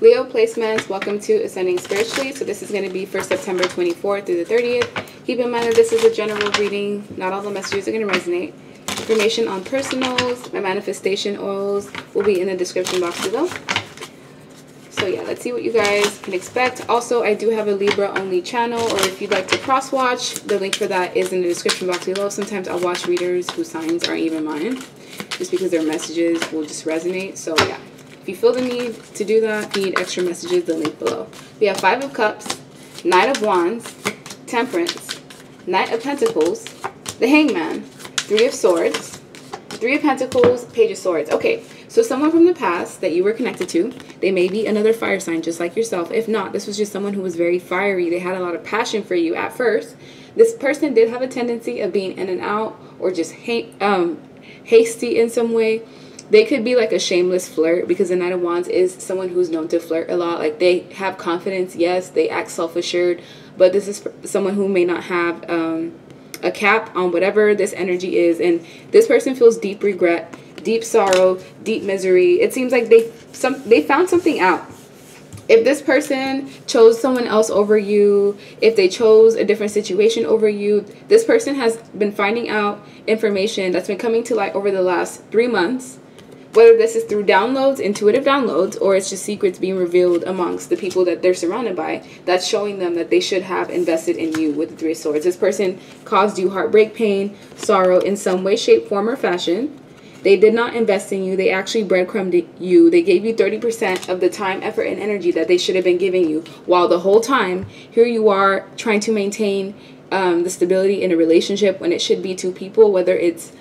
Leo placements, welcome to Ascending Spiritually. So this is going to be for September 24th through the 30th. Keep in mind that this is a general reading. Not all the messages are going to resonate. Information on personals, my manifestation oils will be in the description box below. So yeah, let's see what you guys can expect. Also, I do have a Libra only channel, or if you'd like to cross watch, the link for that is in the description box below. Sometimes I'll watch readers whose signs aren't even mine, just because their messages will just resonate. So yeah, if you feel the need to do that, need extra messages, the link below. We have Five of Cups, Knight of Wands, Temperance, Knight of Pentacles, the Hangman, Three of Swords, Three of Pentacles, Page of Swords. Okay, so someone from the past that you were connected to, they may be another fire sign just like yourself. If not, this was just someone who was very fiery. They had a lot of passion for you at first. This person did have a tendency of being in and out, or just hasty in some way. They could be like a shameless flirt, because the Knight of Wands is someone who's known to flirt a lot. Like, they have confidence, yes, they act self-assured, but this is someone who may not have a cap on whatever this energy is, and this person feels deep regret, deep sorrow, deep misery. It seems like they found something out. If this person chose someone else over you, if they chose a different situation over you, this person has been finding out information that's been coming to light over the last 3 months. Whether this is through downloads, intuitive downloads, or it's just secrets being revealed amongst the people that they're surrounded by, that's showing them that they should have invested in you with the Three of Swords. This person caused you heartbreak, pain, sorrow in some way, shape, form, or fashion. They did not invest in you. They actually breadcrumbed you. They gave you 30% of the time, effort, and energy that they should have been giving you. While the whole time, here you are trying to maintain the stability in a relationship when it should be two people, whether it's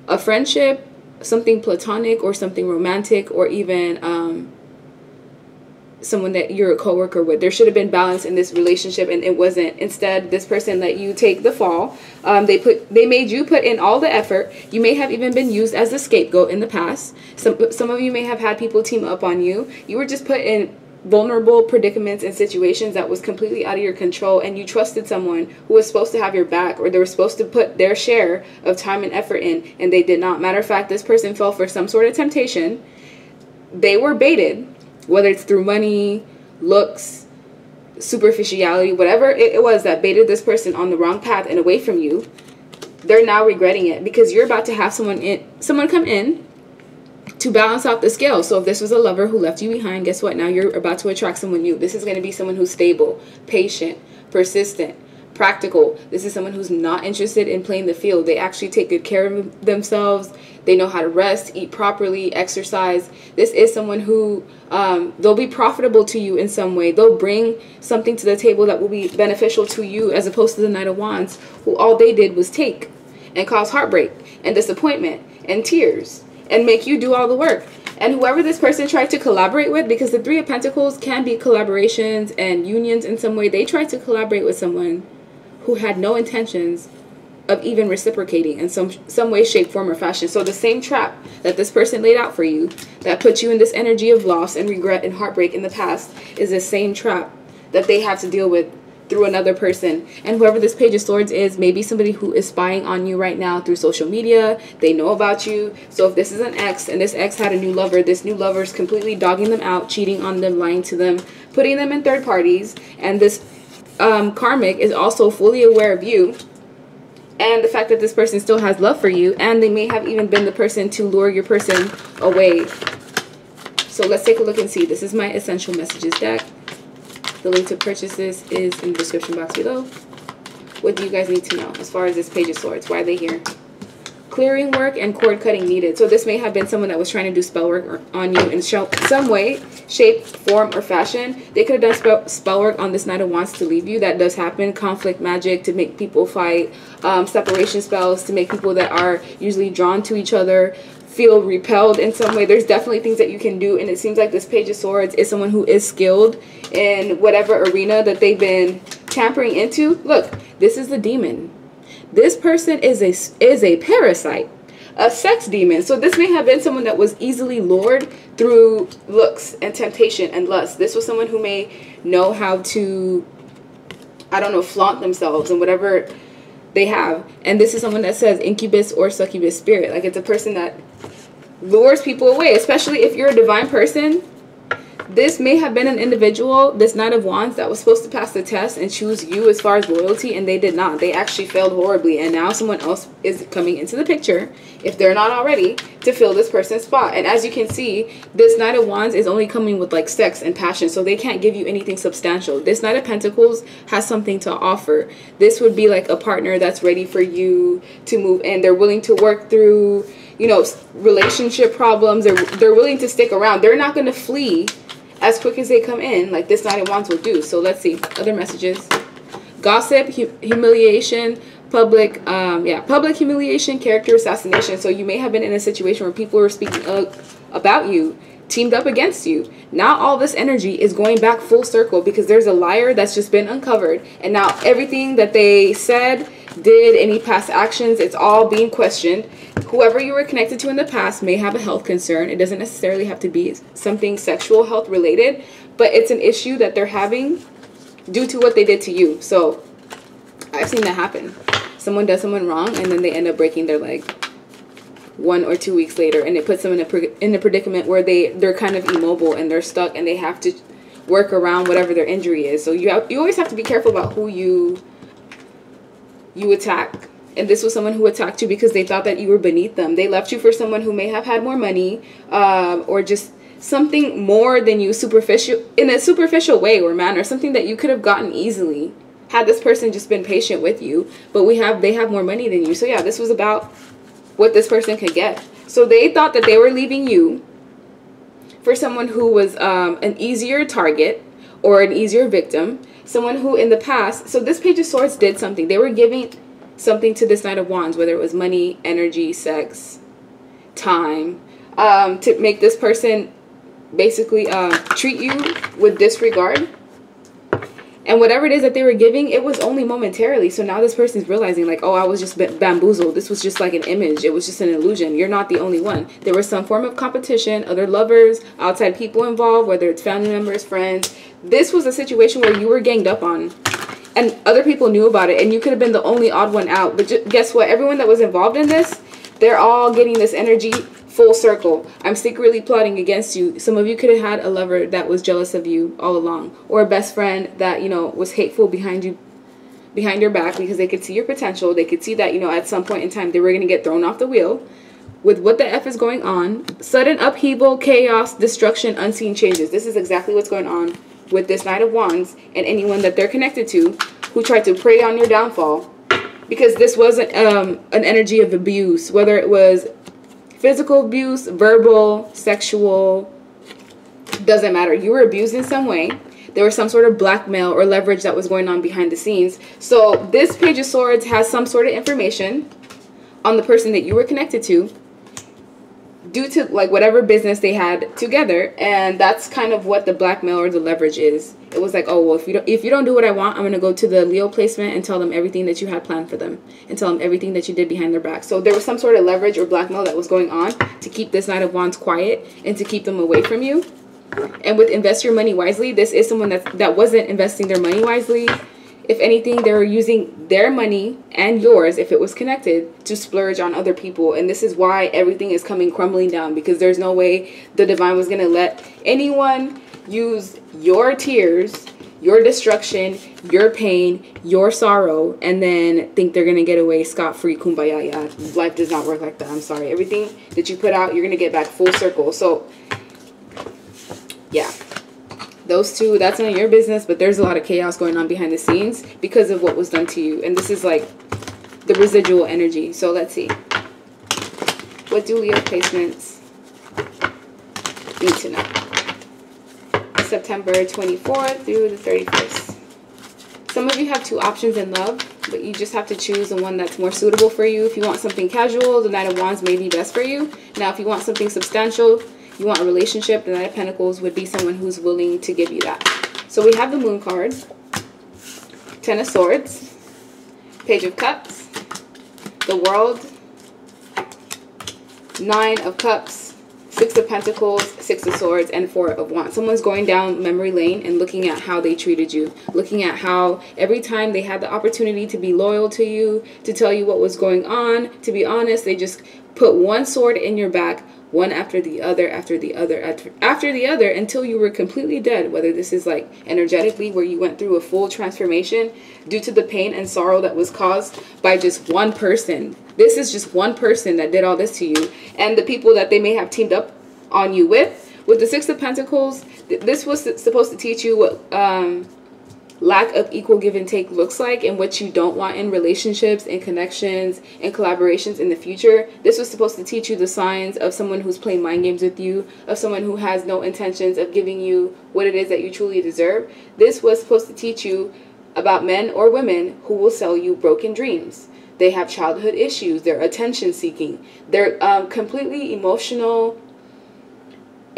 a friendship, something platonic, or something romantic, or even someone that you're a coworker with. There should have been balance in this relationship, and it wasn't. Instead, this person let you take the fall. They made you put in all the effort. You may have even been used as a scapegoat in the past. Some of you may have had people team up on you. You were just put in vulnerable predicaments and situations that was completely out of your control, and you trusted someone who was supposed to have your back, or they were supposed to put their share of time and effort in, and they did not. Matter of fact, this person fell for some sort of temptation. They were baited, whether it's through money, looks, superficiality, whatever it was that baited this person on the wrong path and away from you. They're now regretting it, because you're about to have someone come in to balance out the scale. So if this was a lover who left you behind, guess what? Now you're about to attract someone new. This is going to be someone who's stable, patient, persistent, practical. This is someone who's not interested in playing the field. They actually take good care of themselves. They know how to rest, eat properly, exercise. This is someone who they'll be profitable to you in some way. They'll bring something to the table that will be beneficial to you, as opposed to the Knight of Wands, who all they did was take and cause heartbreak and disappointment and tears and make you do all the work. And whoever this person tried to collaborate with, because the Three of Pentacles can be collaborations and unions in some way, they tried to collaborate with someone who had no intentions of even reciprocating in some way, shape, form, or fashion. So the same trap that this person laid out for you, that put you in this energy of loss and regret and heartbreak in the past, is the same trap that they have to deal with through another person. And whoever this Page of Swords is, maybe somebody who is spying on you right now through social media. They know about you. So if this is an ex, and this ex had a new lover, this new lover is completely dogging them out, cheating on them, lying to them, putting them in third parties. And this Karmic is also fully aware of you and the fact that this person still has love for you, and they may have even been the person to lure your person away. So let's take a look and see. This is my Essential Messages deck. The link to purchase this is in the description box below. What do you guys need to know as far as this Page of Swords? Why are they here? Clearing work and cord cutting needed. So this may have been someone that was trying to do spell work on you in some way, shape, form, or fashion. They could have done spell work on this Knight of Wands to leave you. That does happen. Conflict magic to make people fight. Separation spells to make people that are usually drawn to each other feel repelled in some way. There's definitely things that you can do, and it seems like this Page of Swords is someone who is skilled in whatever arena that they've been tampering into. Look, this is the demon. This person is a parasite, a sex demon. So this may have been someone that was easily lured through looks and temptation and lust. This was someone who may know how to, I don't know, flaunt themselves and whatever they have. And this is someone that says incubus or succubus spirit. Like, it's a person that lures people away, especially if you're a divine person. This may have been an individual, this Knight of Wands, that was supposed to pass the test and choose you as far as loyalty, and they did not. They actually failed horribly, and now someone else is coming into the picture, if they're not already, to fill this person's spot. And as you can see, this Knight of Wands is only coming with like sex and passion, so they can't give you anything substantial. This Knight of Pentacles has something to offer. This would be like a partner that's ready for you to move in. They're willing to work through, you know, relationship problems. They're willing to stick around. They're not going to flee as quick as they come in, like this Knight of Wands will do. So let's see other messages. Gossip, humiliation, public humiliation, character assassination. So you may have been in a situation where people were speaking about you, teamed up against you. Now all this energy is going back full circle because there's a liar that's just been uncovered, and now everything that they said, did, any past actions, it's all being questioned. Whoever you were connected to in the past may have a health concern. It doesn't necessarily have to be something sexual health related, but it's an issue that they're having due to what they did to you. So I've seen that happen. Someone does someone wrong and then they end up breaking their leg 1 or 2 weeks later, and it puts them in a predicament where they're kind of immobile and they're stuck and they have to work around whatever their injury is. So you always have to be careful about who you attack. And this was someone who attacked you because they thought that you were beneath them. They left you for someone who may have had more money, or just something more than you, in a superficial way or manner, something that you could have gotten easily had this person just been patient with you. But they have more money than you. So yeah, this was about what this person could get. So they thought that they were leaving you for someone who was an easier target or an easier victim. Someone who in the past, so this Page of Swords did something. They were giving something to this Knight of Wands, whether it was money, energy, sex, time, to make this person basically treat you with disregard. And whatever it is that they were giving, it was only momentarily. So now this person's realizing like, oh, I was just bamboozled. This was just like an image. It was just an illusion. You're not the only one. There was some form of competition, other lovers, outside people involved, whether it's family members, friends. This was a situation where you were ganged up on and other people knew about it, and you could have been the only odd one out. But guess what? Everyone that was involved in this, they're all getting this energy full circle. I'm secretly plotting against you. Some of you could have had a lover that was jealous of you all along, or a best friend that, you know, was hateful behind your back because they could see your potential. They could see that, you know, at some point in time they were going to get thrown off the wheel. With what the F is going on, sudden upheaval, chaos, destruction, unseen changes. This is exactly what's going on with this Knight of Wands and anyone that they're connected to who tried to prey on your downfall. Because this wasn't an energy of abuse, whether it was physical abuse, verbal, sexual, doesn't matter. You were abused in some way. There was some sort of blackmail or leverage that was going on behind the scenes. So this Page of Swords has some sort of information on the person that you were connected to due to like whatever business they had together, and that's kind of what the blackmail or the leverage is. It was like, oh, well, if you don't do what I want, I'm going to go to the Leo placement and tell them everything that you had planned for them and tell them everything that you did behind their back. So there was some sort of leverage or blackmail that was going on to keep this Knight of Wands quiet and to keep them away from you. And with invest your money wisely, this is someone that wasn't investing their money wisely. If anything, they were using their money and yours, if it was connected, to splurge on other people. And this is why everything is coming crumbling down, because there's no way the divine was going to let anyone use your tears, your destruction, your pain, your sorrow, and then think they're going to get away scot-free, kumbaya. Yeah, life does not work like that. I'm sorry. Everything that you put out, you're going to get back full circle. So, yeah. Those two, that's none of your business, but there's a lot of chaos going on behind the scenes because of what was done to you. And this is like the residual energy. So let's see. What do Leo placements need to know? September 24th through the 31st. Some of you have two options in love, but you just have to choose the one that's more suitable for you. If you want something casual, the Knight of Wands may be best for you. Now, if you want something substantial, you want a relationship, the Knight of Pentacles would be someone who's willing to give you that. So we have the Moon card, Ten of Swords, Page of Cups, the World, Nine of Cups, Six of Pentacles, Six of Swords, and Four of Wands. Someone's going down memory lane and looking at how they treated you, looking at how every time they had the opportunity to be loyal to you, to tell you what was going on, to be honest, they just put one sword in your back, one after the other, after the other, after the other, until you were completely dead. Whether this is like energetically, where you went through a full transformation due to the pain and sorrow that was caused by just one person. This is just one person that did all this to you. And the people that they may have teamed up on you with the Six of Pentacles, this was supposed to teach you what lack of equal give and take looks like, and what you don't want in relationships and connections and collaborations in the future. This was supposed to teach you the signs of someone who's playing mind games with you, of someone who has no intentions of giving you what it is that you truly deserve. This was supposed to teach you about men or women who will sell you broken dreams. They have childhood issues. They're attention seeking. They're completely emotional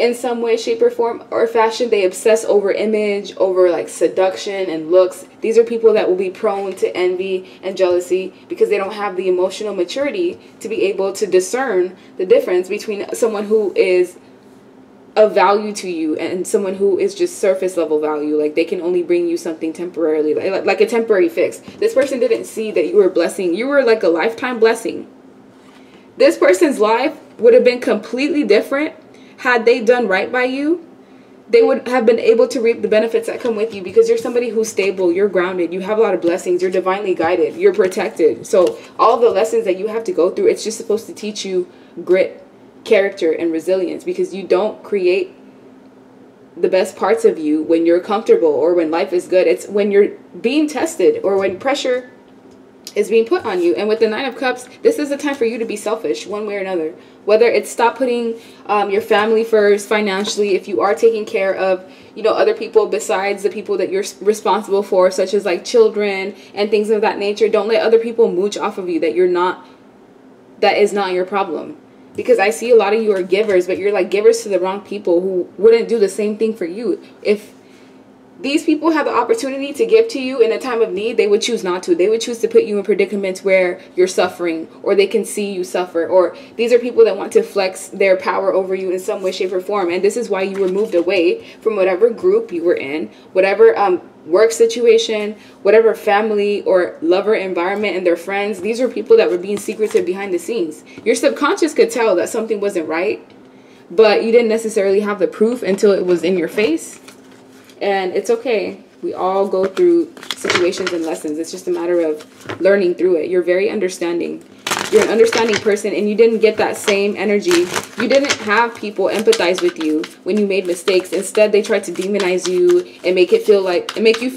in some way, shape, or form or fashion. They obsess over image, over like seduction and looks. These are people that will be prone to envy and jealousy because they don't have the emotional maturity to be able to discern the difference between someone who is of value to you and someone who is just surface level value. Like they can only bring you something temporarily, like a temporary fix. This person didn't see that you were a blessing. You were like a lifetime blessing. This person's life would have been completely different had they done right by you. They would have been able to reap the benefits that come with you because you're somebody who's stable, you're grounded, you have a lot of blessings, you're divinely guided, you're protected. So all the lessons that you have to go through, it's just supposed to teach you grit, character, and resilience, because you don't create the best parts of you when you're comfortable or when life is good. It's when you're being tested or when pressure is being put on you. And with the Nine of Cups, this is the time for you to be selfish one way or another. Whether it's stop putting your family first financially, if you are taking care of, you know, other people besides the people that you're responsible for, such as like children and things of that nature. Don't let other people mooch off of you that is not your problem. Because I see a lot of you are givers, but you're like givers to the wrong people who wouldn't do the same thing for you. If these people have the opportunity to give to you in a time of need, they would choose not to. They would choose to put you in predicaments where you're suffering, or they can see you suffer. Or these are people that want to flex their power over you in some way, shape, or form. And this is why you were moved away from whatever group you were in, whatever work situation, whatever family or lover environment and their friends. These are people that were being secretive behind the scenes. Your subconscious could tell that something wasn't right, but you didn't necessarily have the proof until it was in your face. And it's okay. We all go through situations and lessons. It's just a matter of learning through it. You're very understanding. You're an understanding person, and you didn't get that same energy. You didn't have people empathize with you when you made mistakes. Instead, they tried to demonize you and make you feel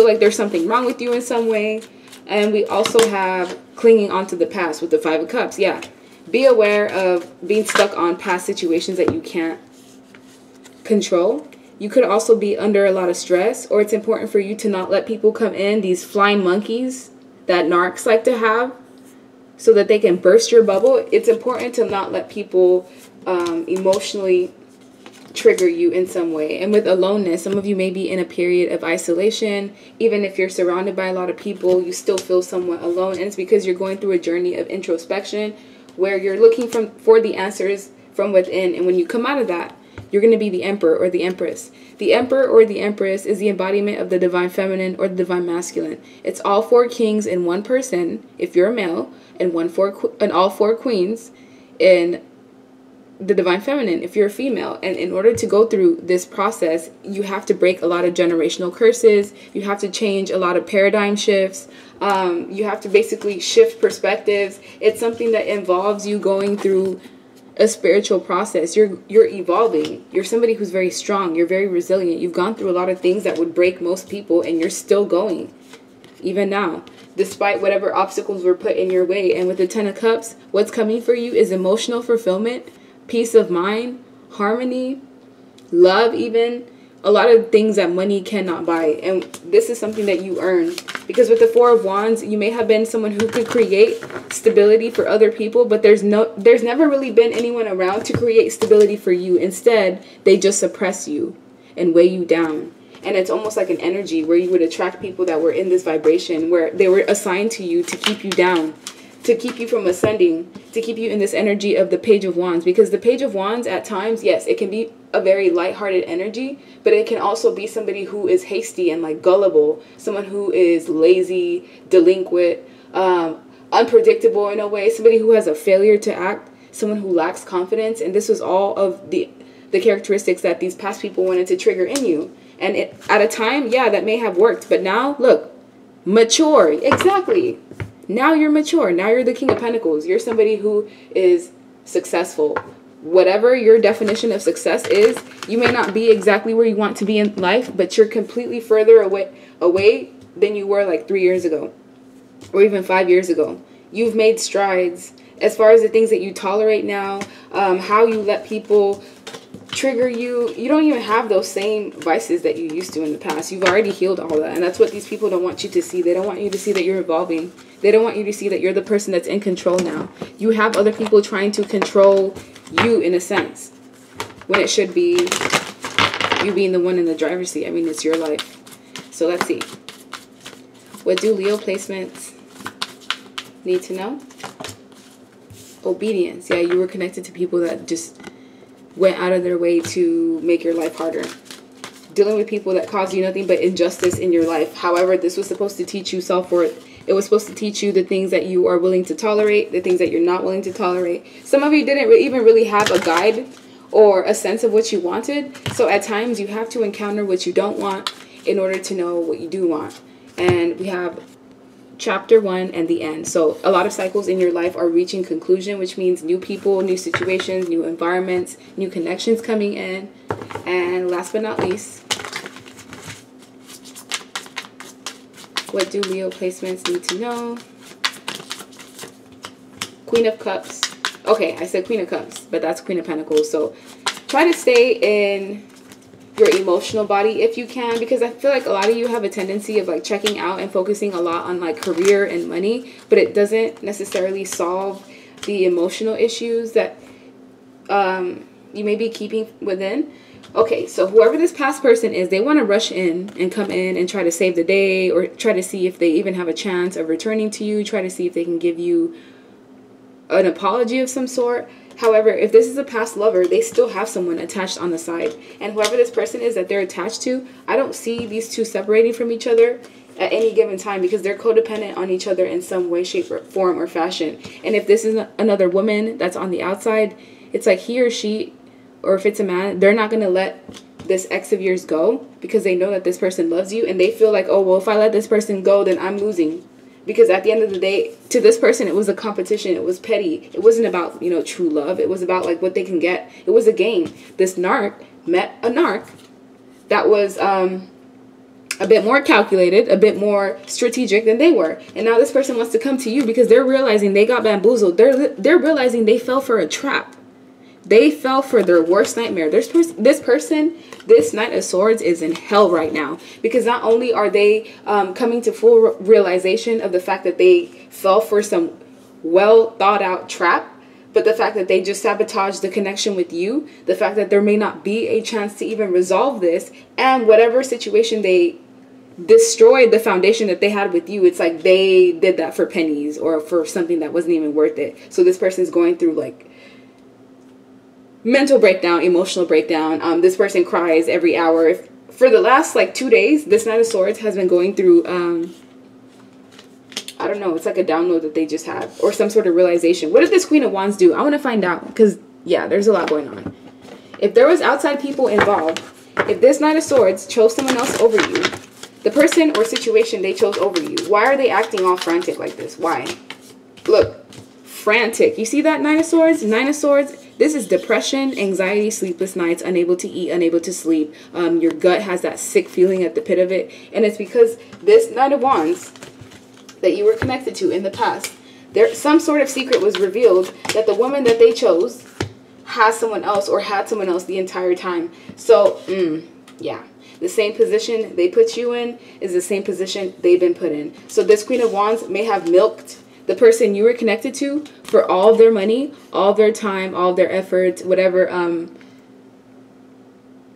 like there's something wrong with you in some way. And we also have clinging onto the past with the Five of Cups. Yeah. Be aware of being stuck on past situations that you can't control. You could also be under a lot of stress, or it's important for you to not let people come in, these flying monkeys that narcs like to have, so that they can burst your bubble. It's important to not let people emotionally trigger you in some way. And with aloneness, some of you may be in a period of isolation. Even if you're surrounded by a lot of people, you still feel somewhat alone. And it's because you're going through a journey of introspection where you're looking for the answers from within. And when you come out of that, you're going to be the Emperor or the Empress. The Emperor or the Empress is the embodiment of the Divine Feminine or the Divine Masculine. It's all four kings in one person, if you're a male, and all four queens in the Divine Feminine, if you're a female. And in order to go through this process, you have to break a lot of generational curses. You have to change a lot of paradigm shifts. You have to basically shift perspectives. It's something that involves you going through a spiritual process. You're evolving. You're somebody who's very strong. You're very resilient. You've gone through a lot of things that would break most people, and you're still going even now, despite whatever obstacles were put in your way. And with the Ten of Cups, what's coming for you is emotional fulfillment, peace of mind, harmony, love, even a lot of things that money cannot buy. And this is something that you earn, because with the Four of Wands, you may have been someone who could create stability for other people, but there's never really been anyone around to create stability for you. Instead, they just suppress you and weigh you down. And it's almost like an energy where you would attract people that were in this vibration, where they were assigned to you to keep you down, to keep you from ascending, to keep you in this energy of the Page of Wands. Because the Page of Wands, at times, yes, it can be a very lighthearted energy, but it can also be somebody who is hasty and like gullible, someone who is lazy, delinquent, unpredictable in a way, somebody who has a failure to act someone who lacks confidence. And this was all of the characteristics that these past people wanted to trigger in you. And at a time, yeah, that may have worked. But now, look, mature. Exactly. Now you're mature. Now you're the King of Pentacles. You're somebody who is successful. Whatever your definition of success is, you may not be exactly where you want to be in life, but you're completely further away than you were like 3 years ago or even 5 years ago. You've made strides as far as the things that you tolerate now, how you let people trigger you. You don't even have those same vices that you used to in the past. You've already healed all that. And that's what these people don't want you to see. They don't want you to see that you're evolving. They don't want you to see that you're the person that's in control now. You have other people trying to control you in a sense, when it should be you being the one in the driver's seat. I mean, it's your life. So let's see. What do Leo placements need to know? Obedience. Yeah, you were connected to people that just went out of their way to make your life harder. Dealing with people that cause you nothing but injustice in your life. However, this was supposed to teach you self-worth. It was supposed to teach you the things that you are willing to tolerate, the things that you're not willing to tolerate. Some of you didn't even really have a guide or a sense of what you wanted. So at times you have to encounter what you don't want in order to know what you do want. And we have chapter 1 and the end. So a lot of cycles in your life are reaching conclusion, which means new people, new situations, new environments, new connections coming in. And last but not least, what do Leo placements need to know? Queen of Cups. Okay, I said Queen of Cups, but that's Queen of Pentacles. So try to stay in your emotional body if you can, because I feel like a lot of you have a tendency of like checking out and focusing a lot on like career and money, but it doesn't necessarily solve the emotional issues that you may be keeping within. Okay, so whoever this past person is, they want to rush in and come in and try to save the day, or try to see if they even have a chance of returning to you, try to see if they can give you an apology of some sort. However, if this is a past lover, they still have someone attached on the side. And whoever this person is that they're attached to, I don't see these two separating from each other at any given time, because they're codependent on each other in some way, shape, or form or fashion. And if this is another woman that's on the outside, it's like he or she, or if it's a man, they're not going to let this ex of yours go, because they know that this person loves you, and they feel like, oh, well, if I let this person go, then I'm losing. Because at the end of the day, to this person, it was a competition. It was petty. It wasn't about, you know, true love. It was about like what they can get. It was a game. This narc met a narc that was a bit more calculated, a bit more strategic than they were. And now this person wants to come to you because they're realizing they got bamboozled. They're realizing they fell for a trap. They fell for their worst nightmare. This Knight of Swords is in hell right now, because not only are they coming to full realization of the fact that they fell for some well thought out trap, but the fact that they just sabotaged the connection with you, the fact that there may not be a chance to even resolve this, and whatever situation they destroyed the foundation that they had with you, it's like they did that for pennies or for something that wasn't even worth it. So this person's going through like mental breakdown, emotional breakdown. This person cries every hour. For the last like 2 days, this Knight of Swords has been going through, I don't know, it's like a download that they just had, or some sort of realization. What did this Queen of Wands do? I want to find out, because yeah, there's a lot going on. If there was outside people involved, if this Knight of Swords chose someone else over you, the person or situation they chose over you, why are they acting all frantic like this? Why? Look, frantic. You see that Knight of Swords? Nine of Swords. This is depression, anxiety, sleepless nights, unable to eat, unable to sleep. Your gut has that sick feeling at the pit of it. And it's because this Knight of Wands that you were connected to in the past, some sort of secret was revealed that the woman that they chose has someone else, or had someone else the entire time. So, yeah. The same position they put you in is the same position they've been put in. So this Queen of Wands may have milked the person you were connected to for all of their money, all of their time, all of their efforts, whatever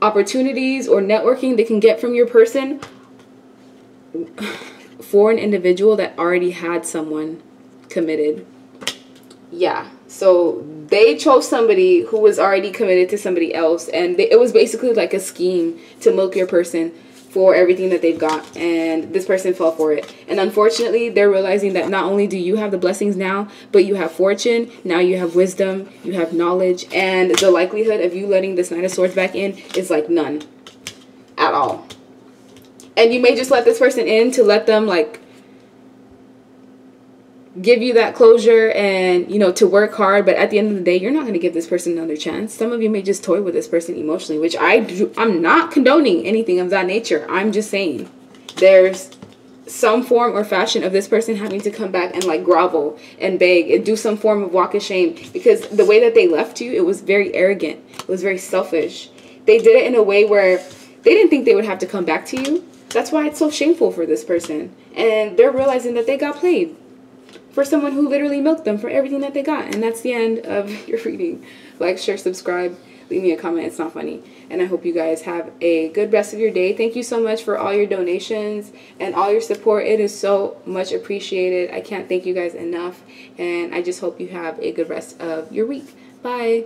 opportunities or networking they can get from your person, for an individual that already had someone committed. Yeah, so they chose somebody who was already committed to somebody else, and it was basically like a scheme to milk your person for everything that they've got, and this person fell for it. And unfortunately, they're realizing that not only do you have the blessings now, but you have fortune, now you have wisdom, you have knowledge, and the likelihood of you letting this Knight of Swords back in is like none at all. And you may just let this person in to let them like give you that closure and, you know, to work hard, but at the end of the day, you're not going to give this person another chance. Some of you may just toy with this person emotionally, which I'm not condoning anything of that nature. I'm just saying there's some form or fashion of this person having to come back and like grovel and beg and do some form of walk of shame, because the way that they left you, it was very arrogant. It was very selfish. They did it in a way where they didn't think they would have to come back to you. That's why it's so shameful for this person. And they're realizing that they got played for someone who literally milked them for everything that they got. And that's the end of your reading. Like, share, subscribe, leave me a comment. It's not funny. And I hope you guys have a good rest of your day. Thank you so much for all your donations and all your support. It is so much appreciated. I can't thank you guys enough. And I just hope you have a good rest of your week. Bye.